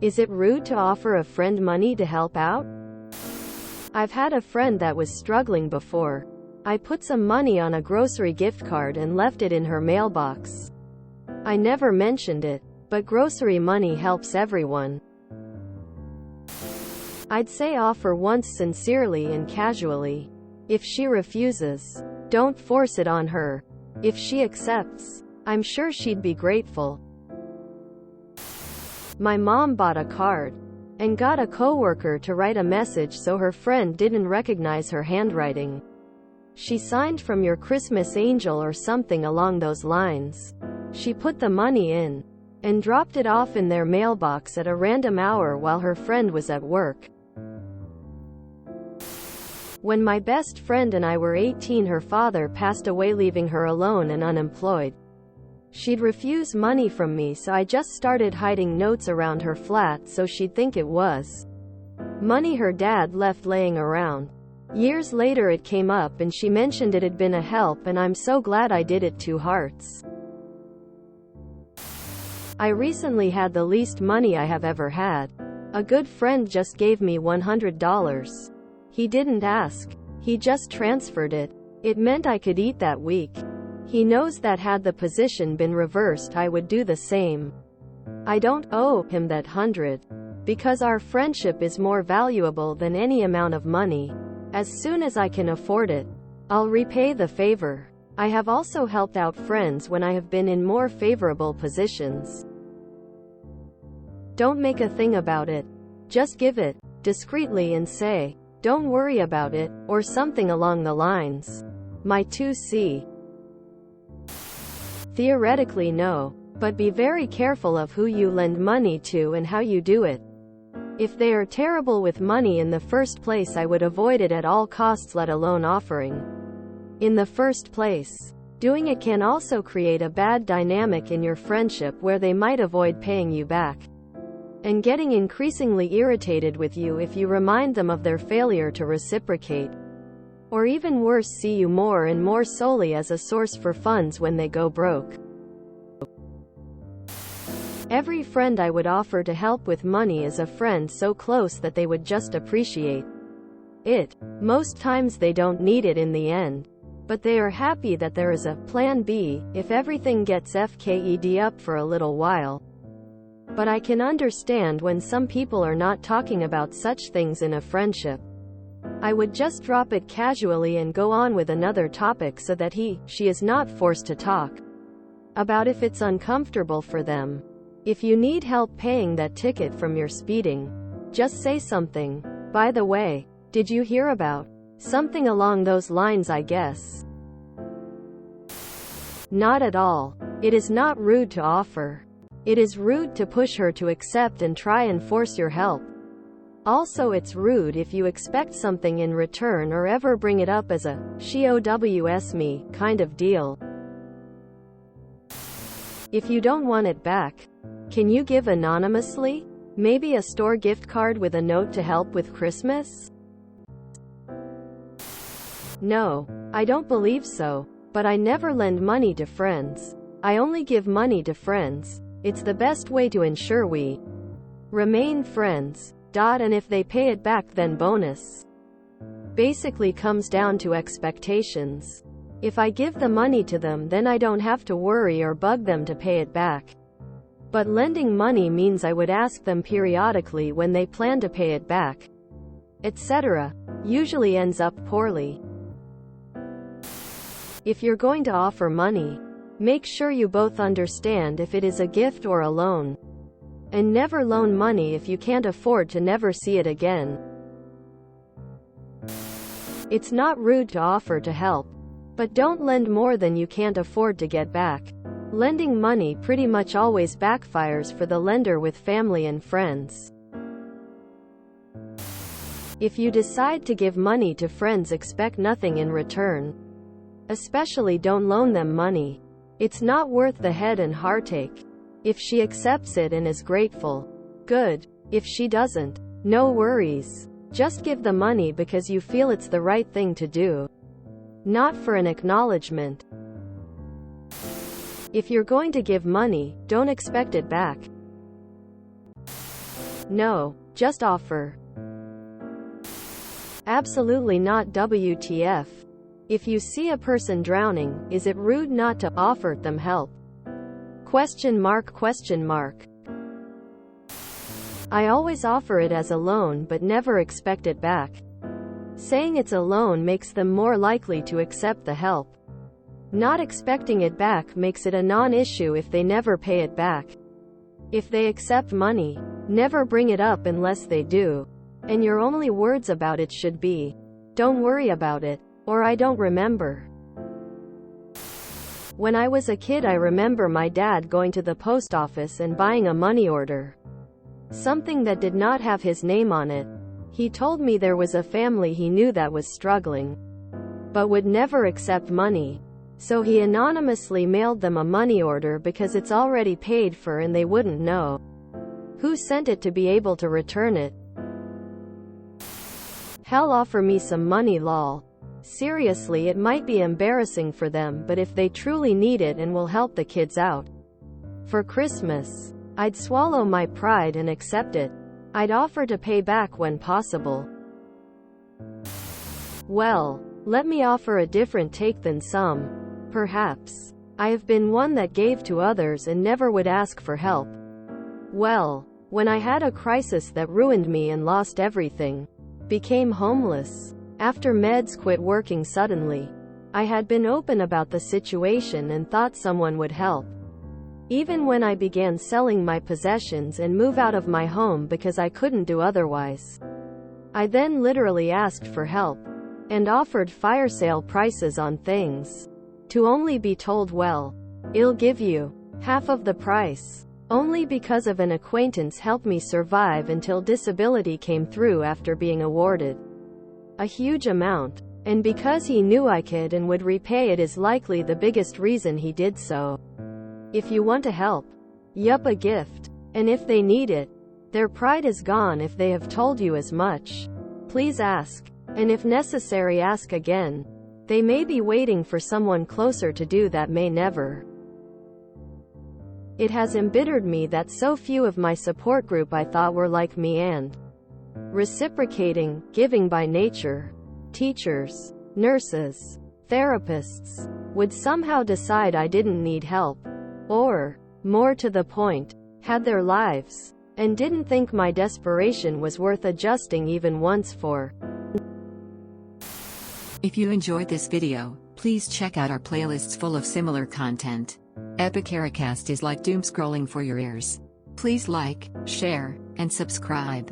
Is it rude to offer a friend money to help out? I've had a friend that was struggling before. I put some money on a grocery gift card and left it in her mailbox. I never mentioned it, but grocery money helps everyone. I'd say offer once sincerely and casually. If she refuses, don't force it on her. If she accepts, I'm sure she'd be grateful. My mom bought a card and got a coworker to write a message so her friend didn't recognize her handwriting. She signed "From your Christmas angel" or something along those lines. She put the money in and dropped it off in their mailbox at a random hour while her friend was at work. When my best friend and I were 18, her father passed away, leaving her alone and unemployed. She'd refuse money from me, so I just started hiding notes around her flat so she'd think it was money her dad left laying around. Years later it came up and she mentioned it had been a help, and I'm so glad I did it. 2 hearts. I recently had the least money I have ever had. A good friend just gave me $100. He didn't ask. He just transferred it. It meant I could eat that week. He knows that had the position been reversed I would do the same. I don't owe him that 100. Because our friendship is more valuable than any amount of money. As soon as I can afford it, I'll repay the favor. I have also helped out friends when I have been in more favorable positions. Don't make a thing about it. Just give it discreetly and say, "Don't worry about it," or something along the lines. My 2C. Theoretically no, but be very careful of who you lend money to and how you do it. If they are terrible with money in the first place, I would avoid it at all costs, let alone offering in the first place. Doing it can also create a bad dynamic in your friendship where they might avoid paying you back and getting increasingly irritated with you if you remind them of their failure to reciprocate. Or even worse, see you more and more solely as a source for funds when they go broke. Every friend I would offer to help with money is a friend so close that they would just appreciate it. Most times they don't need it in the end, but they are happy that there is a plan B if everything gets FKED up for a little while. But I can understand when some people are not talking about such things in a friendship. I would just drop it casually and go on with another topic so that she is not forced to talk about if it's uncomfortable for them. If you need help paying that ticket from your speeding, just say something. "By the way, did you hear about?" Something along those lines, I guess. Not at all. It is not rude to offer. It is rude to push her to accept and try and force your help. Also, it's rude if you expect something in return or ever bring it up as a "she owes me" kind of deal. If you don't want it back, can you give anonymously? Maybe a store gift card with a note to help with Christmas? No, I don't believe so. But I never lend money to friends. I only give money to friends. It's the best way to ensure we remain friends. And if they pay it back, then bonus. Basically comes down to expectations. If I give the money to them, then I don't have to worry or bug them to pay it back. But lending money means I would ask them periodically when they plan to pay it back, etc. Usually ends up poorly. If you're going to offer money, make sure you both understand if it is a gift or a loan. And never loan money if you can't afford to never see it again. It's not rude to offer to help, but don't lend more than you can't afford to get back. Lending money pretty much always backfires for the lender with family and friends. If you decide to give money to friends, expect nothing in return. Especially don't loan them money. It's not worth the head and heartache. If she accepts it and is grateful, good. If she doesn't, no worries. Just give the money because you feel it's the right thing to do, not for an acknowledgement. If you're going to give money, don't expect it back. No, just offer. Absolutely not. WTF. If you see a person drowning, is it rude not to offer them help? Question mark. I always offer it as a loan but never expect it back. Saying it's a loan makes them more likely to accept the help. Not expecting it back makes it a non-issue if they never pay it back. If they accept money, never bring it up unless they do. And your only words about it should be, "Don't worry about it," or "I don't remember." When I was a kid, I remember my dad going to the post office and buying a money order. Something that did not have his name on it. He told me there was a family he knew that was struggling, but would never accept money. So he anonymously mailed them a money order because it's already paid for and they wouldn't know who sent it to be able to return it. Hell, offer me some money, lol. Seriously, it might be embarrassing for them, but if they truly need it and will help the kids out for Christmas, I'd swallow my pride and accept it. I'd offer to pay back when possible. Well, let me offer a different take than some. Perhaps. I have been one that gave to others and never would ask for help. Well, when I had a crisis that ruined me and lost everything, became homeless, after meds, quit working suddenly, I had been open about the situation and thought someone would help. Even when I began selling my possessions and move out of my home because I couldn't do otherwise, I then literally asked for help and offered fire sale prices on things, to only be told, "Well, I'll give you half of the price," only because of an acquaintance helped me survive until disability came through after being awarded a huge amount. And because he knew I could and would repay it is likely the biggest reason he did so. If you want to help, yup, a gift. And if they need it, their pride is gone if they have told you as much. Please ask. And if necessary, ask again. They may be waiting for someone closer to do that, may never. It has embittered me that so few of my support group I thought were like me and reciprocating, giving by nature, teachers, nurses, therapists, would somehow decide I didn't need help. Or, more to the point, had their lives, and didn't think my desperation was worth adjusting even once for. If you enjoyed this video, please check out our playlists full of similar content. Epicaricast is like doom scrolling for your ears. Please like, share, and subscribe.